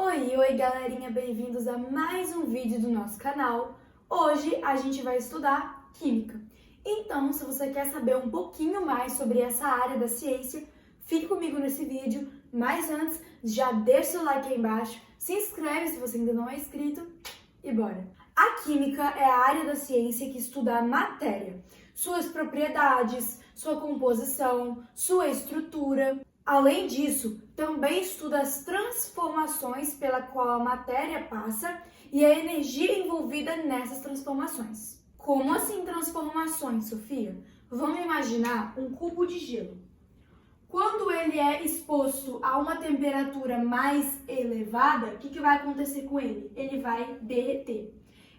Oi galerinha, bem-vindos a mais um vídeo do nosso canal. Hoje a gente vai estudar Química. Então, se você quer saber um pouquinho mais sobre essa área da ciência, fique comigo nesse vídeo. Mas antes, já deixa o seu like aí embaixo, se inscreve se você ainda não é inscrito e bora! A Química é a área da ciência que estuda a matéria, suas propriedades, sua composição, sua estrutura. Além disso, também estuda as transformações pela qual a matéria passa e a energia envolvida nessas transformações. Como assim transformações, Sofia? Vamos imaginar um cubo de gelo. Quando ele é exposto a uma temperatura mais elevada, o que vai acontecer com ele? Ele vai derreter.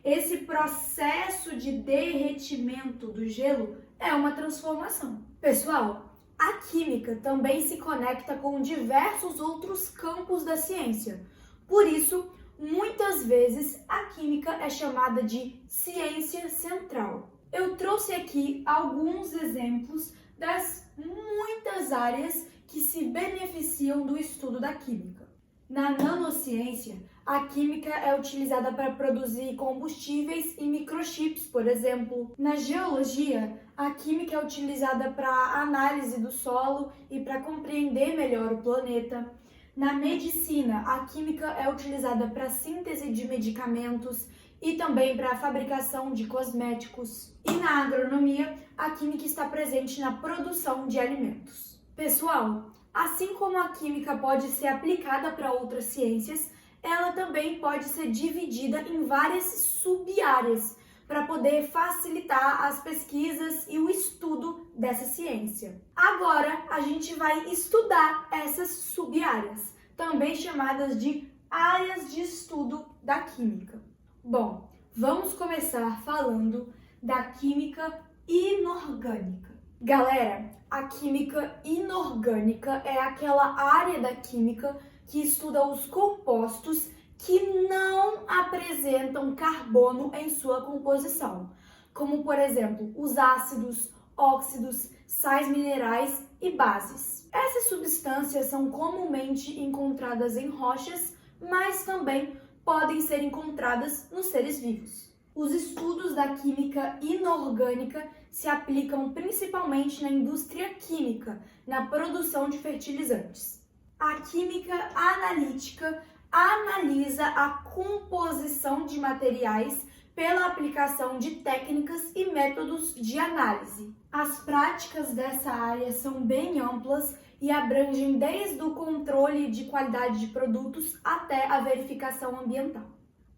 Esse processo de derretimento do gelo é uma transformação. Pessoal, a química também se conecta com diversos outros campos da ciência. Por isso, muitas vezes a química é chamada de ciência central. Eu trouxe aqui alguns exemplos das muitas áreas que se beneficiam do estudo da química. Na nanociência, a química é utilizada para produzir combustíveis e microchips, por exemplo. Na geologia, a química é utilizada para análise do solo e para compreender melhor o planeta. Na medicina, a química é utilizada para síntese de medicamentos e também para a fabricação de cosméticos. E na agronomia, a química está presente na produção de alimentos. Pessoal, assim como a química pode ser aplicada para outras ciências, ela também pode ser dividida em várias sub-áreas para poder facilitar as pesquisas e o estudo dessa ciência. Agora, a gente vai estudar essas sub-áreas, também chamadas de áreas de estudo da química. Bom, vamos começar falando da química inorgânica. Galera, a química inorgânica é aquela área da química que estuda os compostos que não apresentam carbono em sua composição, como por exemplo os ácidos, óxidos, sais minerais e bases. Essas substâncias são comumente encontradas em rochas, mas também podem ser encontradas nos seres vivos. Os estudos da química inorgânica se aplicam principalmente na indústria química, na produção de fertilizantes. A química analítica analisa a composição de materiais pela aplicação de técnicas e métodos de análise. As práticas dessa área são bem amplas e abrangem desde o controle de qualidade de produtos até a verificação ambiental.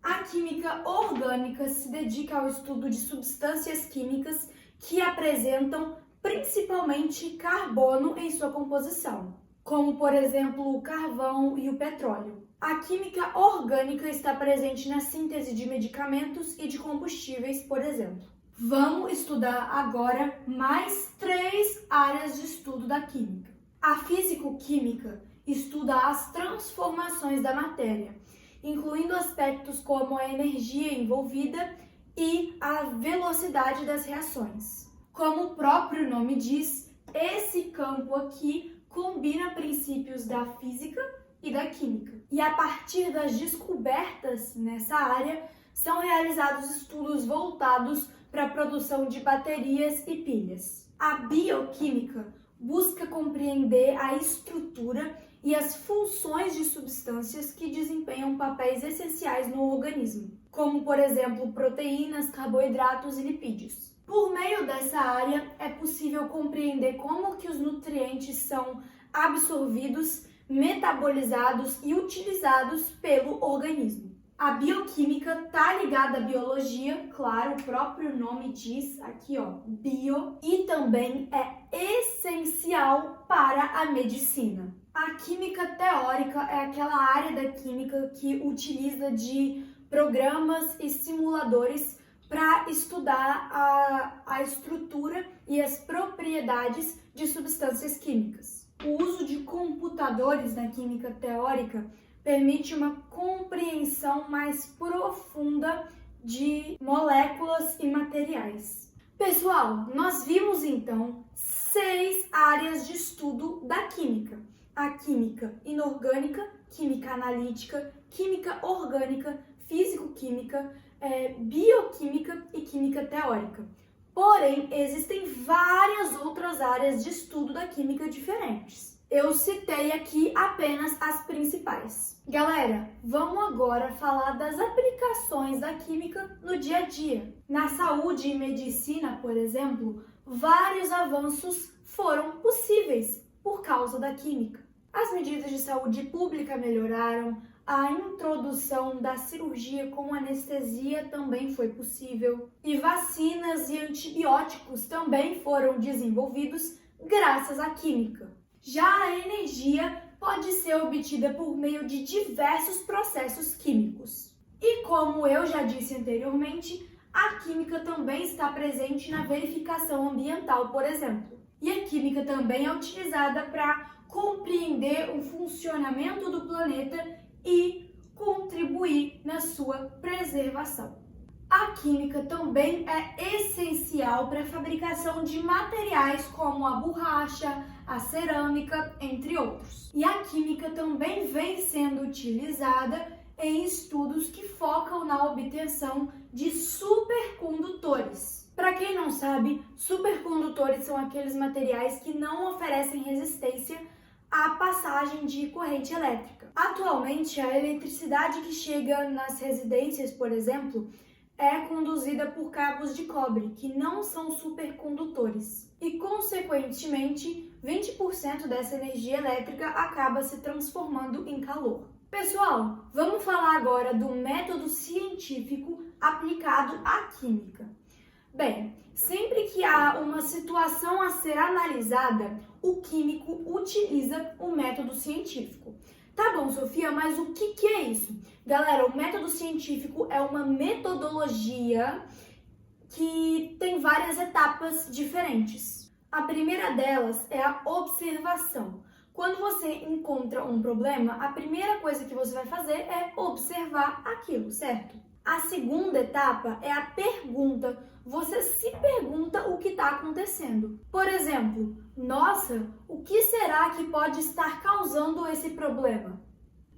A química orgânica se dedica ao estudo de substâncias químicas que apresentam principalmente carbono em sua composição, como por exemplo o carvão e o petróleo. A química orgânica está presente na síntese de medicamentos e de combustíveis, por exemplo. Vamos estudar agora mais 3 áreas de estudo da química. A físico-química estuda as transformações da matéria, incluindo aspectos como a energia envolvida e a velocidade das reações. Como o próprio nome diz, esse campo aqui combina princípios da física e da química. E a partir das descobertas nessa área, são realizados estudos voltados para a produção de baterias e pilhas. A bioquímica busca compreender a estrutura e as funções de substâncias que desempenham papéis essenciais no organismo, como, por exemplo, proteínas, carboidratos e lipídios. Por meio dessa área, é possível compreender como que os nutrientes são absorvidos, metabolizados e utilizados pelo organismo. A bioquímica está ligada à biologia, claro, o próprio nome diz aqui, bio, e também é essencial para a medicina. A química teórica é aquela área da química que utiliza de programas e simuladores para estudar a estrutura e as propriedades de substâncias químicas. O uso de computadores na química teórica permite uma compreensão mais profunda de moléculas e materiais. Pessoal, nós vimos então 6 áreas de estudo da química. A química inorgânica, química analítica, química orgânica, físico-química, bioquímica e química teórica. Porém, existem várias outras áreas de estudo da química diferentes. Eu citei aqui apenas as principais. Galera, vamos agora falar das aplicações da química no dia a dia. Na saúde e medicina, por exemplo, vários avanços foram possíveis por causa da química. As medidas de saúde pública melhoraram, a introdução da cirurgia com anestesia também foi possível e vacinas e antibióticos também foram desenvolvidos graças à química. Já a energia pode ser obtida por meio de diversos processos químicos. E como eu já disse anteriormente, a química também está presente na verificação ambiental, por exemplo. E a química também é utilizada para compreender o funcionamento do planeta e contribuir na sua preservação. A química também é essencial para a fabricação de materiais como a borracha, a cerâmica, entre outros. E a química também vem sendo utilizada em estudos que focam na obtenção de supercondutores. Para quem não sabe, supercondutores são aqueles materiais que não oferecem resistência à passagem de corrente elétrica. Atualmente, a eletricidade que chega nas residências, por exemplo, é conduzida por cabos de cobre, que não são supercondutores. E, consequentemente, 20% dessa energia elétrica acaba se transformando em calor. Pessoal, vamos falar agora do método científico aplicado à química. Bem, sempre que há uma situação a ser analisada, o químico utiliza o método científico. Tá bom, Sofia, mas o que é isso? Galera, o método científico é uma metodologia que tem várias etapas diferentes. A primeira delas é a observação. Quando você encontra um problema, a primeira coisa que você vai fazer é observar aquilo, certo? A segunda etapa é a pergunta. Você se pergunta o que está acontecendo. Por exemplo, nossa, o que será que pode estar causando esse problema?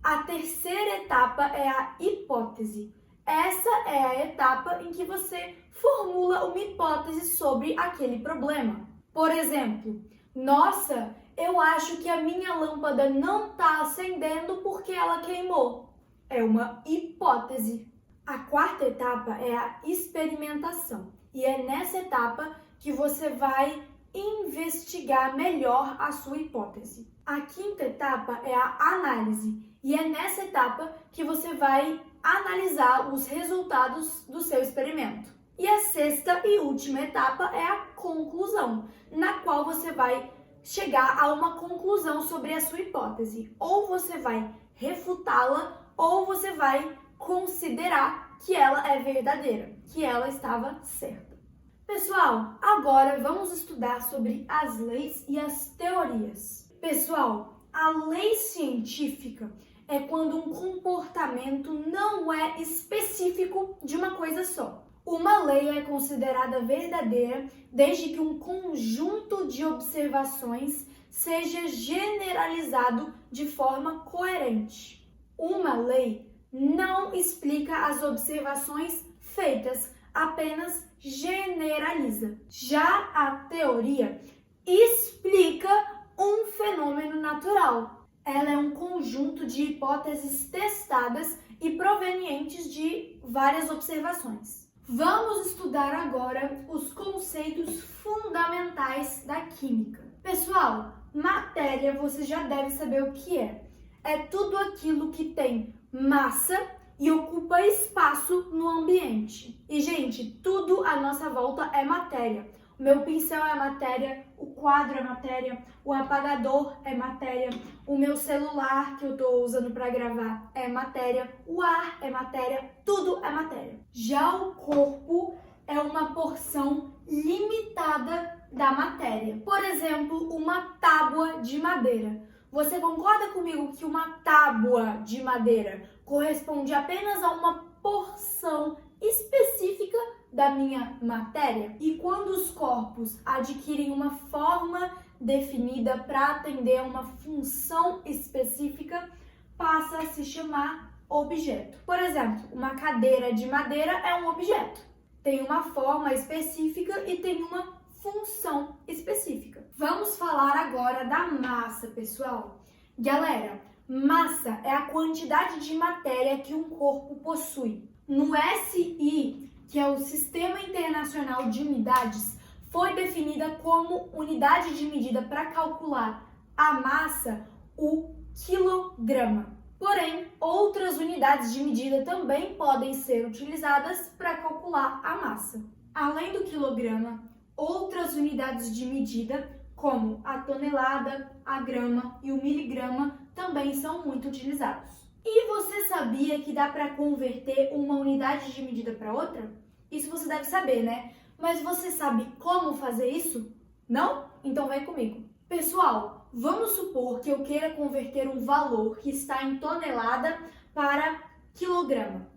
A terceira etapa é a hipótese. Essa é a etapa em que você formula uma hipótese sobre aquele problema. Por exemplo, nossa, eu acho que a minha lâmpada não está acendendo porque ela queimou. É uma hipótese. A quarta etapa é a experimentação. E é nessa etapa que você vai investigar melhor a sua hipótese. A quinta etapa é a análise. E é nessa etapa que você vai analisar os resultados do seu experimento. E a sexta e última etapa é a conclusão, na qual você vai chegar a uma conclusão sobre a sua hipótese. Ou você vai refutá-la, ou você vai considerar que ela é verdadeira, que ela estava certa. Pessoal, agora vamos estudar sobre as leis e as teorias. Pessoal, a lei científica é quando um comportamento não é específico de uma coisa só. Uma lei é considerada verdadeira desde que um conjunto de observações seja generalizado de forma coerente. Uma lei não explica as observações feitas, apenas generaliza. Já a teoria explica um fenômeno natural. Ela é um conjunto de hipóteses testadas e provenientes de várias observações. Vamos estudar agora os conceitos fundamentais da química. Pessoal, matéria você já deve saber o que é. É tudo aquilo que tem massa e ocupa espaço no ambiente. E, gente, tudo à nossa volta é matéria. O meu pincel é matéria, o quadro é matéria, o apagador é matéria, o meu celular que eu tô usando para gravar é matéria, o ar é matéria, tudo é matéria. Já o corpo é uma porção limitada da matéria. Por exemplo, uma tábua de madeira. Você concorda comigo que uma tábua de madeira corresponde apenas a uma porção específica da minha matéria? E quando os corpos adquirem uma forma definida para atender a uma função específica, passa a se chamar objeto. Por exemplo, uma cadeira de madeira é um objeto. Tem uma forma específica e tem uma função específica. Vamos falar agora da massa, pessoal. Galera, massa é a quantidade de matéria que um corpo possui. No SI, que é o Sistema Internacional de Unidades, foi definida como unidade de medida para calcular a massa, o quilograma. Porém, outras unidades de medida também podem ser utilizadas para calcular a massa. Além do quilograma, outras unidades de medida, como a tonelada, a grama e o miligrama, também são muito utilizados. E você sabia que dá para converter uma unidade de medida para outra? Isso você deve saber, né? Mas você sabe como fazer isso? Não? Então vem comigo. Pessoal, vamos supor que eu queira converter um valor que está em tonelada para quilograma.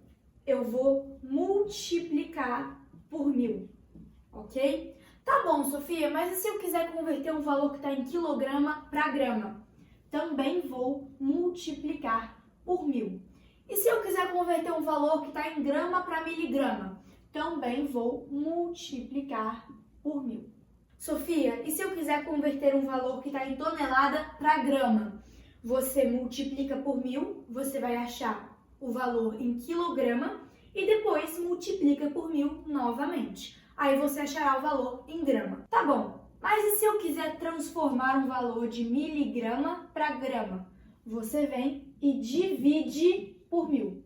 Eu vou multiplicar por 1000, ok? Tá bom, Sofia, mas e se eu quiser converter um valor que está em quilograma para grama? Também vou multiplicar por 1000. E se eu quiser converter um valor que está em grama para miligrama? Também vou multiplicar por 1000. Sofia, e se eu quiser converter um valor que está em tonelada para grama? Você multiplica por 1000, você vai achar o valor em quilograma e depois multiplica por 1000 novamente. Aí você achará o valor em grama. Tá bom, mas e se eu quiser transformar um valor de miligrama para grama? Você vem e divide por 1000.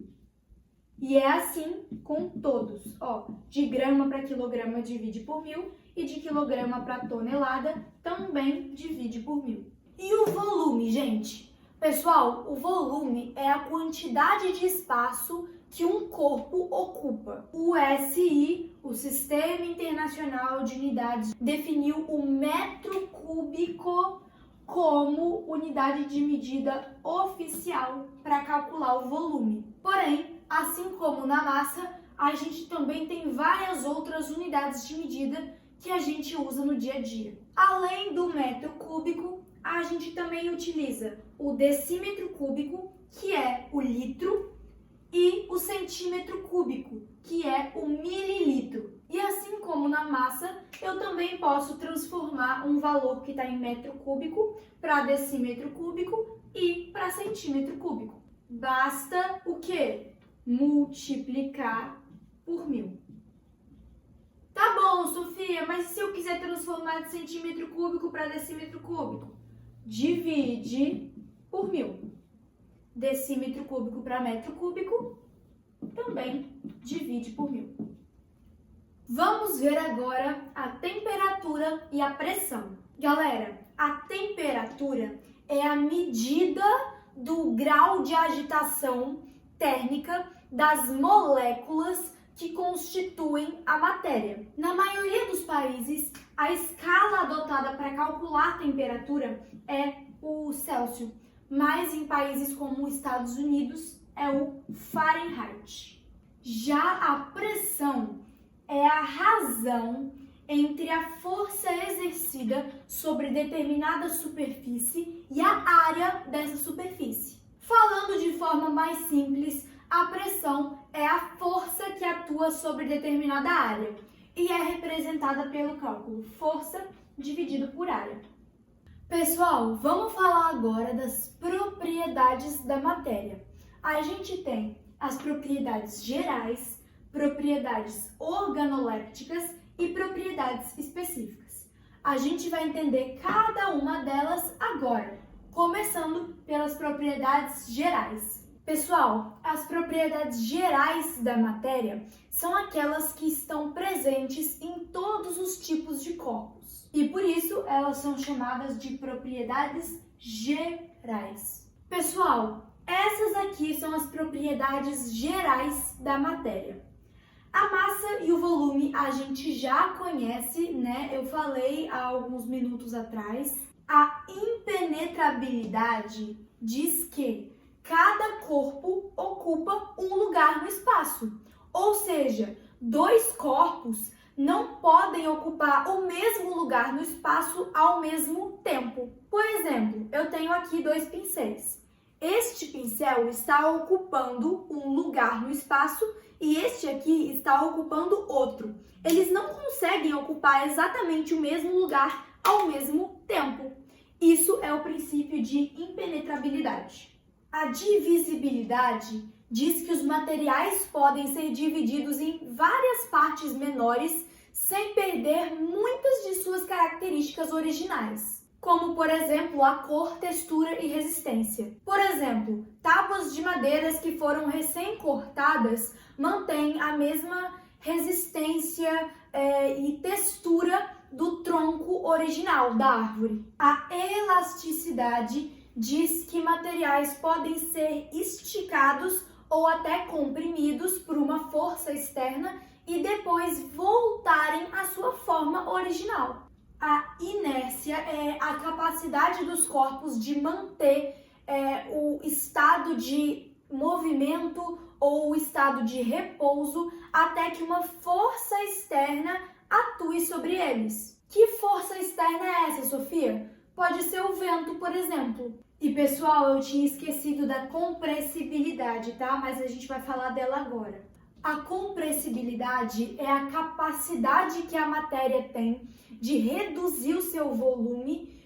E é assim com todos, ó, de grama para quilograma divide por 1000 e de quilograma para tonelada também divide por 1000. E o volume, gente? Pessoal, o volume é a quantidade de espaço que um corpo ocupa. O SI, o Sistema Internacional de Unidades, definiu o metro cúbico como unidade de medida oficial para calcular o volume. Porém, assim como na massa, a gente também tem várias outras unidades de medida que a gente usa no dia a dia. Além do metro cúbico, a gente também utiliza o decímetro cúbico, que é o litro, e o centímetro cúbico, que é o mililitro. E assim como na massa, eu também posso transformar um valor que está em metro cúbico para decímetro cúbico e para centímetro cúbico. Basta o quê? Multiplicar por 1000. Tá bom, Sofia, mas se eu quiser transformar de centímetro cúbico para decímetro cúbico? Divide por 1000. Decímetro cúbico para metro cúbico, também divide por 1000. Vamos ver agora a temperatura e a pressão. Galera, a temperatura é a medida do grau de agitação térmica das moléculas que constituem a matéria. Na maioria dos países, a escala adotada para calcular a temperatura é o Celsius, mas em países como os Estados Unidos é o Fahrenheit. Já a pressão é a razão entre a força exercida sobre determinada superfície e a área dessa superfície. Falando de forma mais simples, a pressão é a força que atua sobre determinada área e é representada pelo cálculo força dividido por área. Pessoal, vamos falar agora das propriedades da matéria. A gente tem as propriedades gerais, propriedades organolépticas e propriedades específicas. A gente vai entender cada uma delas agora, começando pelas propriedades gerais. Pessoal, as propriedades gerais da matéria são aquelas que estão presentes em todos os tipos de corpos. E por isso elas são chamadas de propriedades gerais. Pessoal, essas aqui são as propriedades gerais da matéria. A massa e o volume a gente já conhece, né? Eu falei há alguns minutos atrás. A impenetrabilidade diz que cada corpo ocupa um lugar no espaço. Ou seja, dois corpos não podem ocupar o mesmo lugar no espaço ao mesmo tempo. Por exemplo, eu tenho aqui dois pincéis. Este pincel está ocupando um lugar no espaço e este aqui está ocupando outro. Eles não conseguem ocupar exatamente o mesmo lugar ao mesmo tempo. Isso é o princípio de impenetrabilidade. A divisibilidade diz que os materiais podem ser divididos em várias partes menores sem perder muitas de suas características originais, como, por exemplo, a cor, textura e resistência. Por exemplo, tábuas de madeiras que foram recém-cortadas mantêm a mesma resistência e textura do tronco original da árvore. A elasticidade diz que materiais podem ser esticados ou até comprimidos por uma força externa e depois voltarem à sua forma original. A inércia é a capacidade dos corpos de manter o estado de movimento ou o estado de repouso até que uma força externa atue sobre eles. Que força externa é essa, Sofia? Pode ser o vento, por exemplo. E pessoal, eu tinha esquecido da compressibilidade, tá? Mas a gente vai falar dela agora. A compressibilidade é a capacidade que a matéria tem de reduzir o seu volume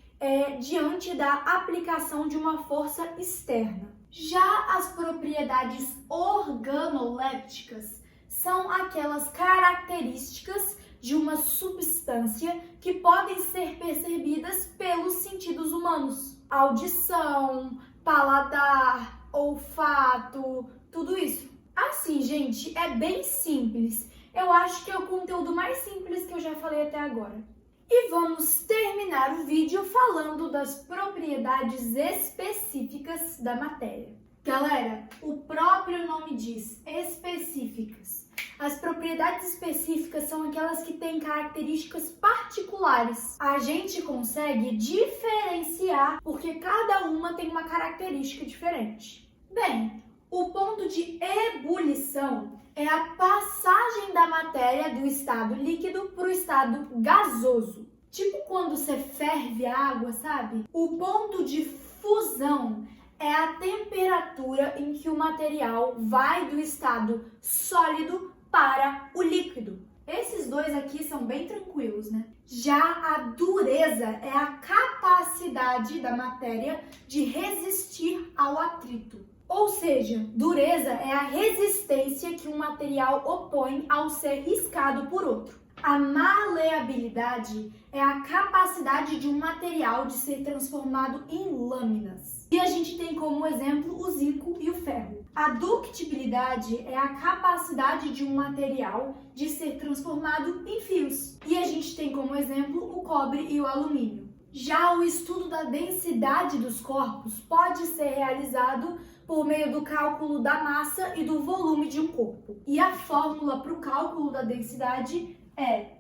diante da aplicação de uma força externa. Já as propriedades organolépticas são aquelas características de uma substância que podem ser percebidas pelos sentidos humanos. Audição, paladar, olfato, tudo isso. Assim, gente, é bem simples. Eu acho que é o conteúdo mais simples que eu já falei até agora. E vamos terminar o vídeo falando das propriedades específicas da matéria. Galera, o próprio nome diz específicas. As propriedades específicas são aquelas que têm características particulares. A gente consegue diferenciar porque cada uma tem uma característica diferente. Bem, o ponto de ebulição é a passagem da matéria do estado líquido para o estado gasoso. Tipo quando você ferve a água, sabe? O ponto de fusão é a temperatura em que o material vai do estado sólido para o líquido. Esses dois aqui são bem tranquilos, né? Já a dureza é a capacidade da matéria de resistir ao atrito. Ou seja, dureza é a resistência que um material opõe ao ser riscado por outro. A maleabilidade é a capacidade de um material de ser transformado em lâminas. E a gente tem como exemplo o zinco e o ferro. A ductibilidade é a capacidade de um material de ser transformado em fios. E a gente tem como exemplo o cobre e o alumínio. Já o estudo da densidade dos corpos pode ser realizado por meio do cálculo da massa e do volume de um corpo. E a fórmula para o cálculo da densidade é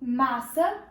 massa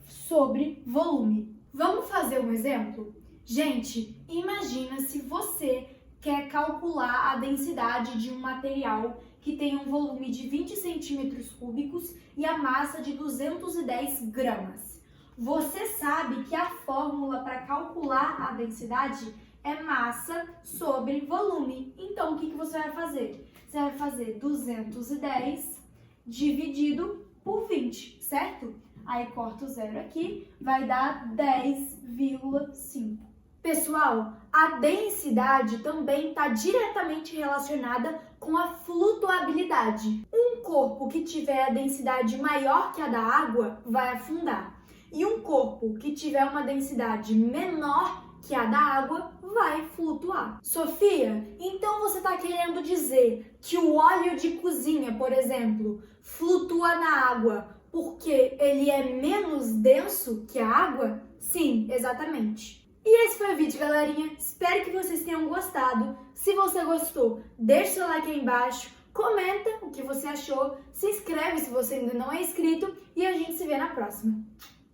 sobre volume. Vamos fazer um exemplo? Gente, imagina se você quer calcular a densidade de um material que tem um volume de 20 centímetros cúbicos e a massa de 210 gramas. Você sabe que a fórmula para calcular a densidade é massa sobre volume. Então, o que você vai fazer? Você vai fazer 210 dividido por 20, certo? Aí corta o zero aqui, vai dar 10,5. Pessoal, a densidade também está diretamente relacionada com a flutuabilidade. Um corpo que tiver a densidade maior que a da água vai afundar. E um corpo que tiver uma densidade menor que a da água vai flutuar. Sofia, então você está querendo dizer que o óleo de cozinha, por exemplo, flutua na água porque ele é menos denso que a água? Sim, exatamente. E esse foi o vídeo, galerinha. Espero que vocês tenham gostado. Se você gostou, deixa seu like aí embaixo, comenta o que você achou, se inscreve se você ainda não é inscrito e a gente se vê na próxima.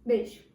Beijo!